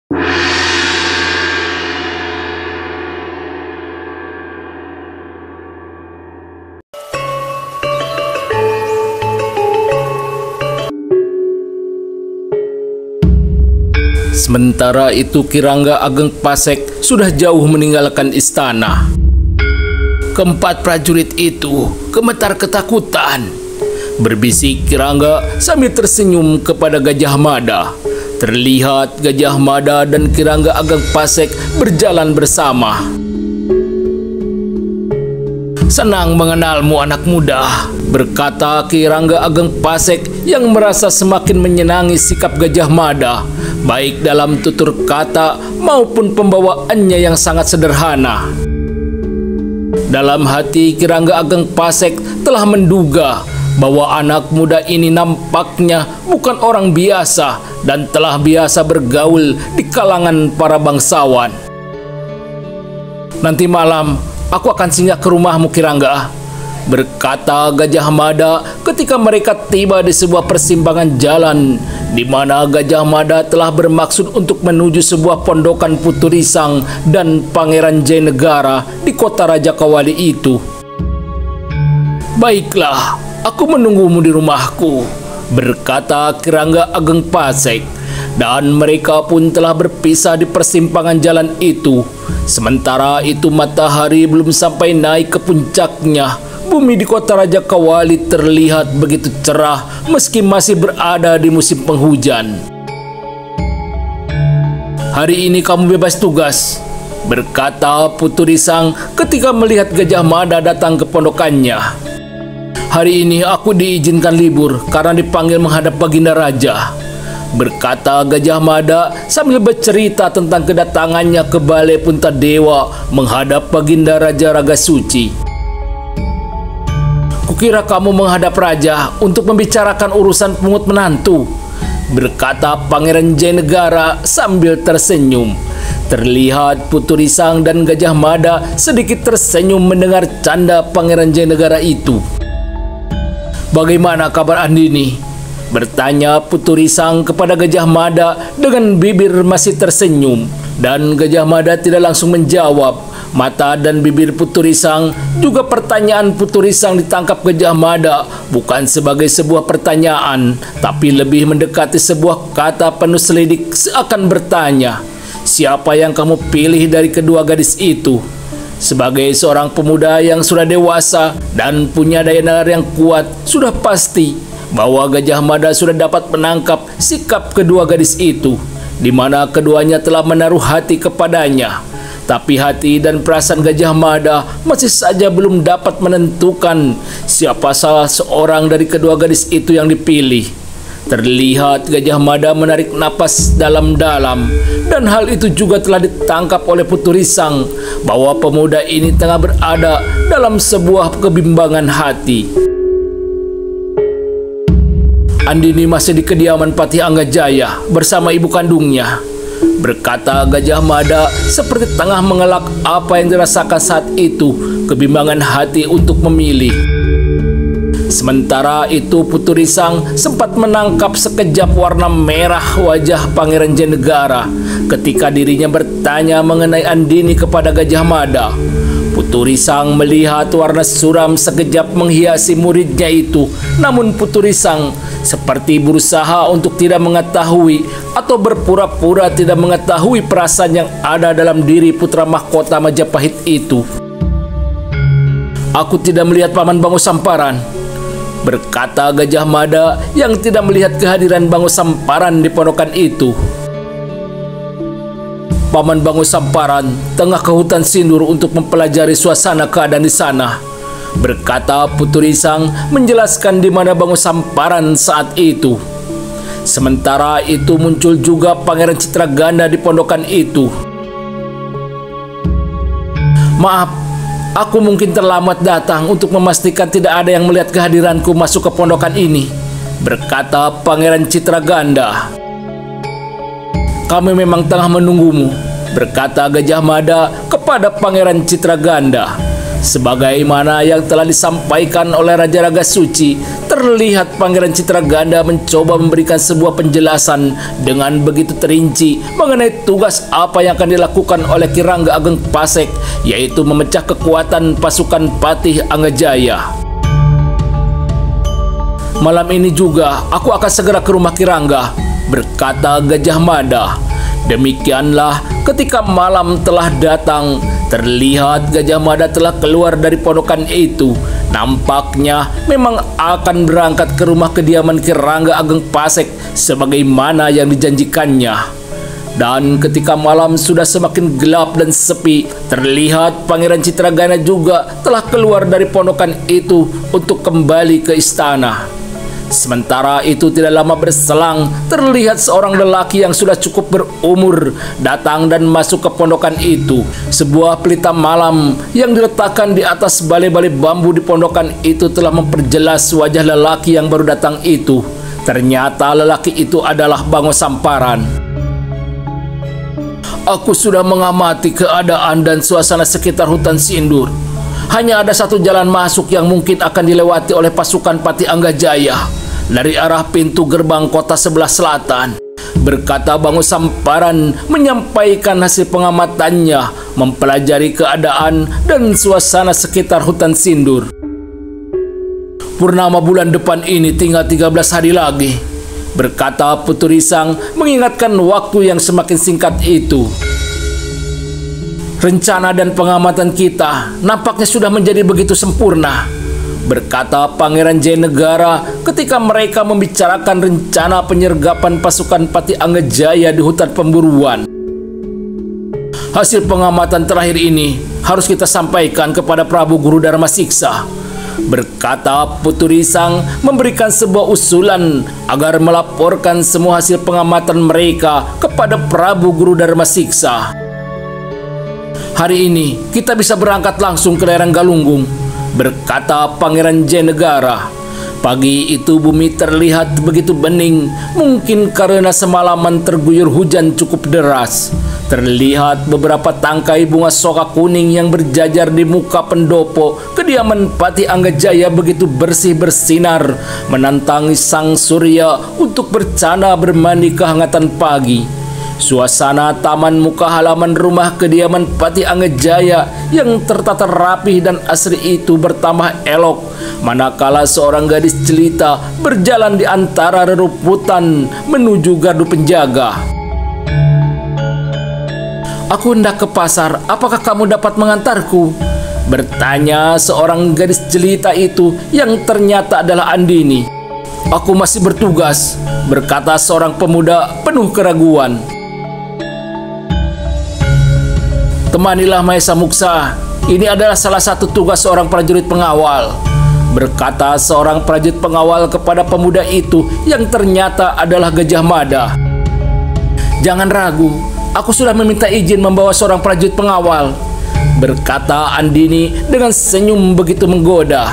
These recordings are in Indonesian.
Sementara itu Kirangga Ageng Pasek sudah jauh meninggalkan istana. Keempat prajurit itu gemetar ketakutan. Berbisik Kirangga sambil tersenyum kepada Gajah Mada. Terlihat Gajah Mada dan Kirangga Ageng Pasek berjalan bersama. "Senang mengenalmu anak muda," berkata Kirangga Ageng Pasek yang merasa semakin menyenangi sikap Gajah Mada, baik dalam tutur kata maupun pembawaannya yang sangat sederhana. Dalam hati Kirangga Ageng Pasek telah menduga bahwa anak muda ini nampaknya bukan orang biasa dan telah biasa bergaul di kalangan para bangsawan. "Nanti malam aku akan singgah ke rumahmu, Kirangga," berkata Gajah Mada ketika mereka tiba di sebuah persimpangan jalan di mana Gajah Mada telah bermaksud untuk menuju sebuah pondokan Puturisang dan Pangeran Jayanegara di kota Rajakawali itu. "Baiklah, aku menunggumu di rumahku," berkata Kirangga Ageng Pasek, dan mereka pun telah berpisah di persimpangan jalan itu. Sementara itu matahari belum sampai naik ke puncaknya. Bumi di kota Rajakawali terlihat begitu cerah meski masih berada di musim penghujan. "Hari ini kamu bebas tugas," berkata Puturisang ketika melihat Gajah Mada datang ke pondokannya. "Hari ini aku diizinkan libur karena dipanggil menghadap Baginda Raja," berkata Gajah Mada sambil bercerita tentang kedatangannya ke Balai Puntadewa menghadap Baginda Raja Ragasuci. "Kukira kamu menghadap Raja untuk membicarakan urusan pungut menantu," berkata Pangeran Jayanegara sambil tersenyum. Terlihat Puturisang dan Gajah Mada sedikit tersenyum mendengar canda Pangeran Jayanegara itu. "Bagaimana kabar Andini?" bertanya Puturisang kepada Gajah Mada dengan bibir masih tersenyum, dan Gajah Mada tidak langsung menjawab. Mata dan bibir Puturisang, juga pertanyaan Puturisang ditangkap Gajah Mada bukan sebagai sebuah pertanyaan, tapi lebih mendekati sebuah kata penuh selidik seakan bertanya, "Siapa yang kamu pilih dari kedua gadis itu?" Sebagai seorang pemuda yang sudah dewasa dan punya daya nalar yang kuat, sudah pasti bahwa Gajah Mada sudah dapat menangkap sikap kedua gadis itu, di mana keduanya telah menaruh hati kepadanya. Tapi hati dan perasaan Gajah Mada masih saja belum dapat menentukan siapa salah seorang dari kedua gadis itu yang dipilih. Terlihat Gajah Mada menarik napas dalam-dalam, dan hal itu juga telah ditangkap oleh Puturisang bahwa pemuda ini tengah berada dalam sebuah kebimbangan hati. "Andini masih di kediaman Patih Anggajaya bersama ibu kandungnya," berkata Gajah Mada seperti tengah mengelak apa yang dirasakan saat itu, kebimbangan hati untuk memilih. Sementara itu Puturisang sempat menangkap sekejap warna merah wajah Pangeran Jayanegara ketika dirinya bertanya mengenai Andini kepada Gajah Mada. Puturisang melihat warna suram sekejap menghiasi muridnya itu, namun Puturisang seperti berusaha untuk tidak mengetahui atau berpura-pura tidak mengetahui perasaan yang ada dalam diri putra mahkota Majapahit itu. "Aku tidak melihat Paman Bangusamparan," berkata Gajah Mada yang tidak melihat kehadiran Bangusamparan di pondokan itu. "Paman Bangusamparan tengah ke hutan Sindur untuk mempelajari suasana keadaan di sana," berkata Puturisang menjelaskan di mana Bangusamparan saat itu. Sementara itu muncul juga Pangeran Citraganda di pondokan itu. "Maaf, aku mungkin terlambat datang untuk memastikan tidak ada yang melihat kehadiranku masuk ke pondokan ini," berkata Pangeran Citraganda. "Kami memang tengah menunggumu," berkata Gajah Mada kepada Pangeran Citraganda. Sebagaimana yang telah disampaikan oleh Raja Ragasuci terlihat Pangeran Citraganda mencoba memberikan sebuah penjelasan dengan begitu terinci mengenai tugas apa yang akan dilakukan oleh Ki Rangga Ageng Pasek, yaitu memecah kekuatan pasukan Patih Anggajaya. Malam ini juga aku akan segera ke rumah Ki Rangga, berkata Gajah Mada. Demikianlah ketika malam telah datang, terlihat Gajah Mada telah keluar dari pondokan itu. Nampaknya memang akan berangkat ke rumah kediaman Ki Rangga Ageng Pasek sebagaimana yang dijanjikannya. Dan ketika malam sudah semakin gelap dan sepi, terlihat Pangeran Citraganda juga telah keluar dari pondokan itu untuk kembali ke istana. Sementara itu tidak lama berselang, terlihat seorang lelaki yang sudah cukup berumur datang dan masuk ke pondokan itu. Sebuah pelita malam yang diletakkan di atas balai-balai bambu di pondokan itu telah memperjelas wajah lelaki yang baru datang itu. Ternyata lelaki itu adalah Bango Samparan. Aku sudah mengamati keadaan dan suasana sekitar hutan Sindur. Hanya ada satu jalan masuk yang mungkin akan dilewati oleh pasukan Patih Anggajaya dari arah pintu gerbang kota sebelah selatan, berkata Bango Samparan menyampaikan hasil pengamatannya mempelajari keadaan dan suasana sekitar hutan Sindur. Purnama bulan depan ini tinggal 13 hari lagi, berkata Putu Risang mengingatkan waktu yang semakin singkat itu. Rencana dan pengamatan kita nampaknya sudah menjadi begitu sempurna, berkata Pangeran Jayanegara ketika mereka membicarakan rencana penyergapan pasukan Patih Anggajaya di hutan pemburuan. Hasil pengamatan terakhir ini harus kita sampaikan kepada Prabu Guru Dharma Siksa, berkata Putu Risang memberikan sebuah usulan agar melaporkan semua hasil pengamatan mereka kepada Prabu Guru Dharma Siksa. Hari ini kita bisa berangkat langsung ke daerah Galunggung, berkata Pangeran Jayanegara. Pagi itu bumi terlihat begitu bening, mungkin karena semalaman terguyur hujan cukup deras. Terlihat beberapa tangkai bunga soka kuning yang berjajar di muka pendopo kediaman Patih Anggajaya begitu bersih bersinar, menantangi sang surya untuk bercana bermandi kehangatan pagi. Suasana taman muka halaman rumah kediaman Patih Anggajaya yang tertata rapih dan asri itu bertambah elok, manakala seorang gadis jelita berjalan di antara rerumputan menuju gardu penjaga. Aku hendak ke pasar, apakah kamu dapat mengantarku? Bertanya seorang gadis jelita itu yang ternyata adalah Andini. Aku masih bertugas, berkata seorang pemuda penuh keraguan. Temanilah Maesa Muksa, ini adalah salah satu tugas seorang prajurit pengawal, berkata seorang prajurit pengawal kepada pemuda itu yang ternyata adalah Gajah Mada. Jangan ragu, aku sudah meminta izin membawa seorang prajurit pengawal, berkata Andini dengan senyum begitu menggoda.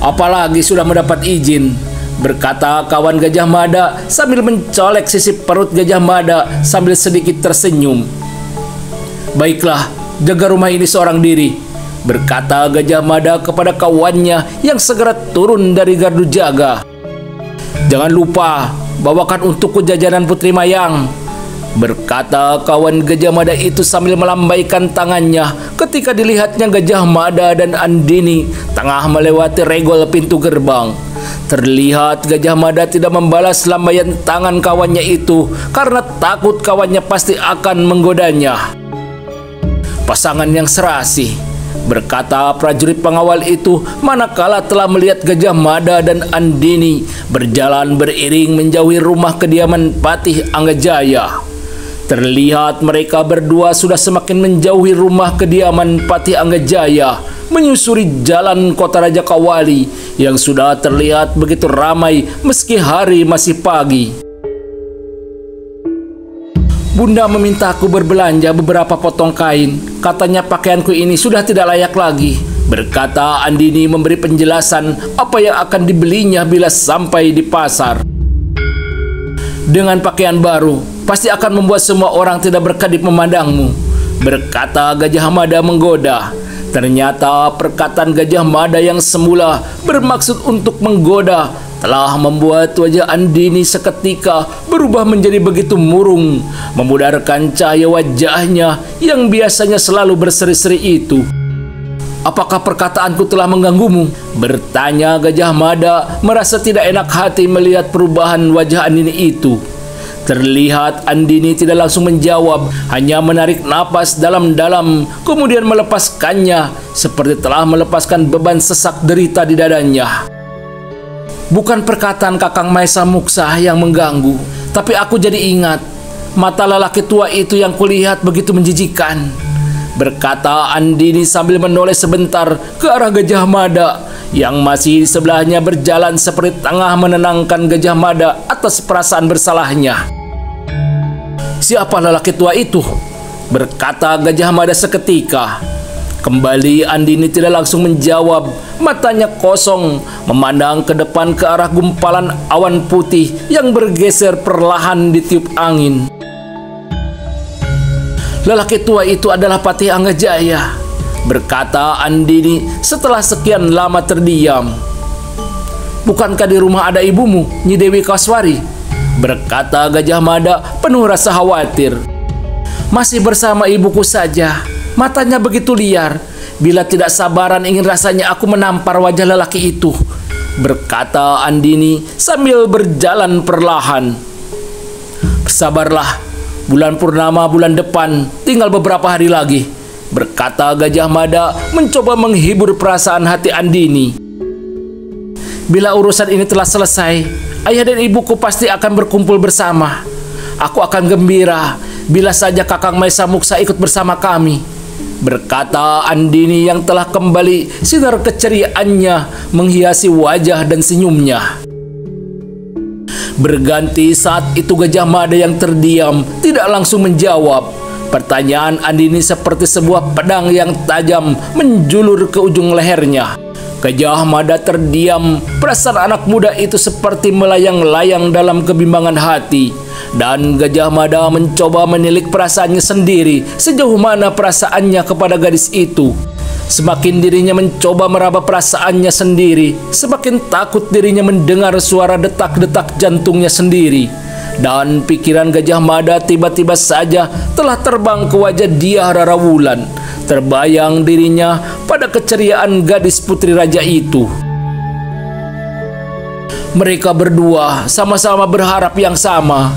Apalagi sudah mendapat izin, berkata kawan Gajah Mada sambil mencolek sisi perut Gajah Mada sambil sedikit tersenyum. Baiklah, jaga rumah ini seorang diri, berkata Gajah Mada kepada kawannya yang segera turun dari gardu jaga. Jangan lupa, bawakan untukku jajanan Putri Mayang, berkata kawan Gajah Mada itu sambil melambaikan tangannya ketika dilihatnya Gajah Mada dan Andini tengah melewati regol pintu gerbang. Terlihat Gajah Mada tidak membalas lambaian tangan kawannya itu karena takut kawannya pasti akan menggodanya. Pasangan yang serasi, berkata prajurit pengawal itu manakala telah melihat Gajah Mada dan Andini berjalan beriring menjauhi rumah kediaman Patih Anggajaya. Terlihat mereka berdua sudah semakin menjauhi rumah kediaman Patih Anggajaya, menyusuri jalan kota Raja Kawali yang sudah terlihat begitu ramai meski hari masih pagi. Bunda meminta aku berbelanja beberapa potong kain. Katanya pakaianku ini sudah tidak layak lagi, berkata Andini memberi penjelasan apa yang akan dibelinya bila sampai di pasar. Dengan pakaian baru, pasti akan membuat semua orang tidak berkedip memandangmu, berkata Gajah Mada menggoda. Ternyata perkataan Gajah Mada yang semula bermaksud untuk menggoda telah membuat wajah Andini seketika berubah menjadi begitu murung, memudarkan cahaya wajahnya yang biasanya selalu berseri-seri itu. "Apakah perkataanku telah mengganggumu?" bertanya Gajah Mada, merasa tidak enak hati melihat perubahan wajah Andini itu. Terlihat Andini tidak langsung menjawab, hanya menarik napas dalam-dalam, kemudian melepaskannya seperti telah melepaskan beban sesak derita di dadanya. "Bukan perkataan Kakang Maesa Muksa yang mengganggu, tapi aku jadi ingat mata lelaki tua itu yang kulihat begitu menjijikan," berkata Andini sambil menoleh sebentar ke arah Gajah Mada yang masih di sebelahnya berjalan seperti tengah menenangkan Gajah Mada atas perasaan bersalahnya. "Siapa lelaki tua itu?" berkata Gajah Mada seketika. Kembali Andini tidak langsung menjawab, matanya kosong memandang ke depan ke arah gumpalan awan putih yang bergeser perlahan ditiup angin. "Lelaki tua itu adalah Patih Anggajaya," berkata Andini setelah sekian lama terdiam. "Bukankah di rumah ada ibumu, Nyi Dewi Kaswari?" berkata Gajah Mada penuh rasa khawatir. "Masih bersama ibuku saja. Matanya begitu liar. Bila tidak sabaran ingin rasanya aku menampar wajah lelaki itu," berkata Andini sambil berjalan perlahan. "Bersabarlah, bulan purnama bulan depan tinggal beberapa hari lagi," berkata Gajah Mada mencoba menghibur perasaan hati Andini. "Bila urusan ini telah selesai, ayah dan ibuku pasti akan berkumpul bersama. Aku akan gembira bila saja Kakang Maesa Muksa ikut bersama kami," berkata Andini yang telah kembali sinar keceriaannya menghiasi wajah dan senyumnya. Berganti saat itu Gajah Mada yang terdiam tidak langsung menjawab. Pertanyaan Andini seperti sebuah pedang yang tajam menjulur ke ujung lehernya. Gajah Mada terdiam, perasaan anak muda itu seperti melayang-layang dalam kebimbangan hati. Dan Gajah Mada mencoba menilik perasaannya sendiri, sejauh mana perasaannya kepada gadis itu. Semakin dirinya mencoba meraba perasaannya sendiri, semakin takut dirinya mendengar suara detak-detak jantungnya sendiri. Dan pikiran Gajah Mada tiba-tiba saja telah terbang ke wajah Dyah Rara Wulan. Terbayang dirinya pada keceriaan gadis putri raja itu. Mereka berdua sama-sama berharap yang sama.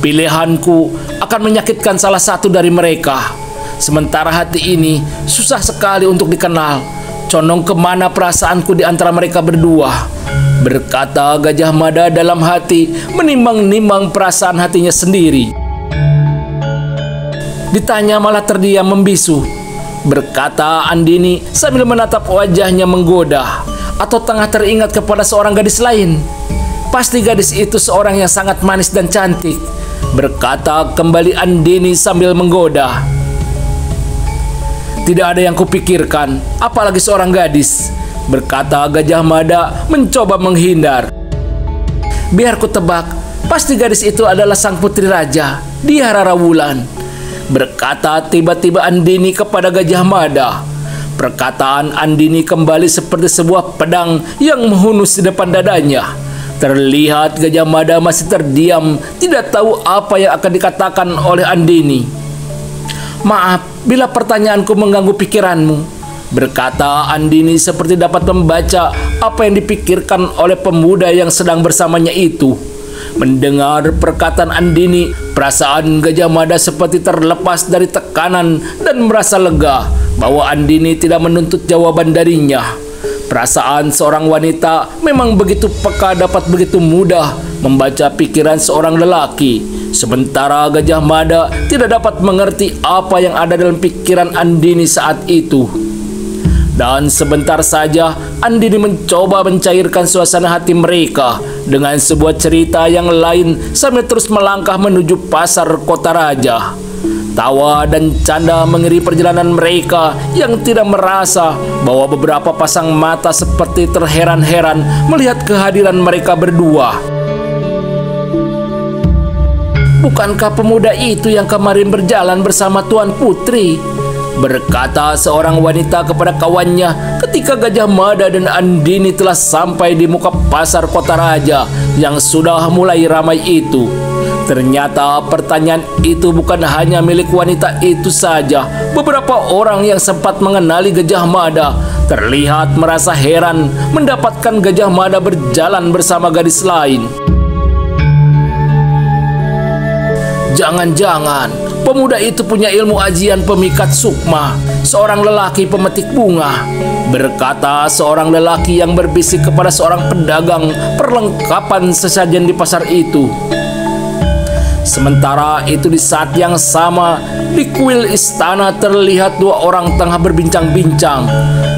Pilihanku akan menyakitkan salah satu dari mereka. Sementara hati ini susah sekali untuk dikenal. Condong kemana perasaanku di antara mereka berdua, berkata Gajah Mada dalam hati, menimbang-nimbang perasaan hatinya sendiri. Ditanya malah terdiam membisu, berkata Andini sambil menatap wajahnya menggoda. Atau tengah teringat kepada seorang gadis lain? Pasti gadis itu seorang yang sangat manis dan cantik, berkata kembali Andini sambil menggoda. Tidak ada yang kupikirkan, apalagi seorang gadis, berkata Gajah Mada mencoba menghindar. Biar ku tebak, pasti gadis itu adalah sang putri raja, Dyah Rara Wulan, berkata tiba-tiba Andini kepada Gajah Mada. Perkataan Andini kembali seperti sebuah pedang yang menghunus di depan dadanya. Terlihat Gajah Mada masih terdiam, tidak tahu apa yang akan dikatakan oleh Andini. Maaf bila pertanyaanku mengganggu pikiranmu, berkata Andini seperti dapat membaca apa yang dipikirkan oleh pemuda yang sedang bersamanya itu. Mendengar perkataan Andini, perasaan Gajah Mada seperti terlepas dari tekanan dan merasa lega bahwa Andini tidak menuntut jawaban darinya. Perasaan seorang wanita memang begitu peka, dapat begitu mudah membaca pikiran seorang lelaki. Sementara Gajah Mada tidak dapat mengerti apa yang ada dalam pikiran Andini saat itu. Dan sebentar saja Andini mencoba mencairkan suasana hati mereka dengan sebuah cerita yang lain sambil terus melangkah menuju pasar kota raja. Tawa dan canda mengiringi perjalanan mereka yang tidak merasa bahwa beberapa pasang mata seperti terheran-heran melihat kehadiran mereka berdua. Bukankah pemuda itu yang kemarin berjalan bersama Tuan Putri? Berkata seorang wanita kepada kawannya ketika Gajah Mada dan Andini telah sampai di muka pasar kota raja yang sudah mulai ramai itu. Ternyata pertanyaan itu bukan hanya milik wanita itu saja. Beberapa orang yang sempat mengenali Gajah Mada terlihat merasa heran mendapatkan Gajah Mada berjalan bersama gadis lain. Jangan-jangan pemuda itu punya ilmu ajian pemikat sukma, seorang lelaki pemetik bunga, berkata seorang lelaki yang berbisik kepada seorang pedagang perlengkapan sesajen di pasar itu. Sementara itu di saat yang sama di kuil istana terlihat dua orang tengah berbincang-bincang.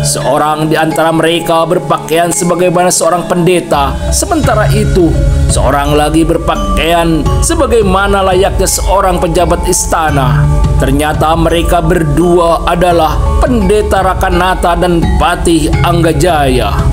Seorang di antara mereka berpakaian sebagaimana seorang pendeta, sementara itu seorang lagi berpakaian sebagaimana layaknya seorang pejabat istana. Ternyata mereka berdua adalah Pendeta Rakanata dan Patih Anggajaya.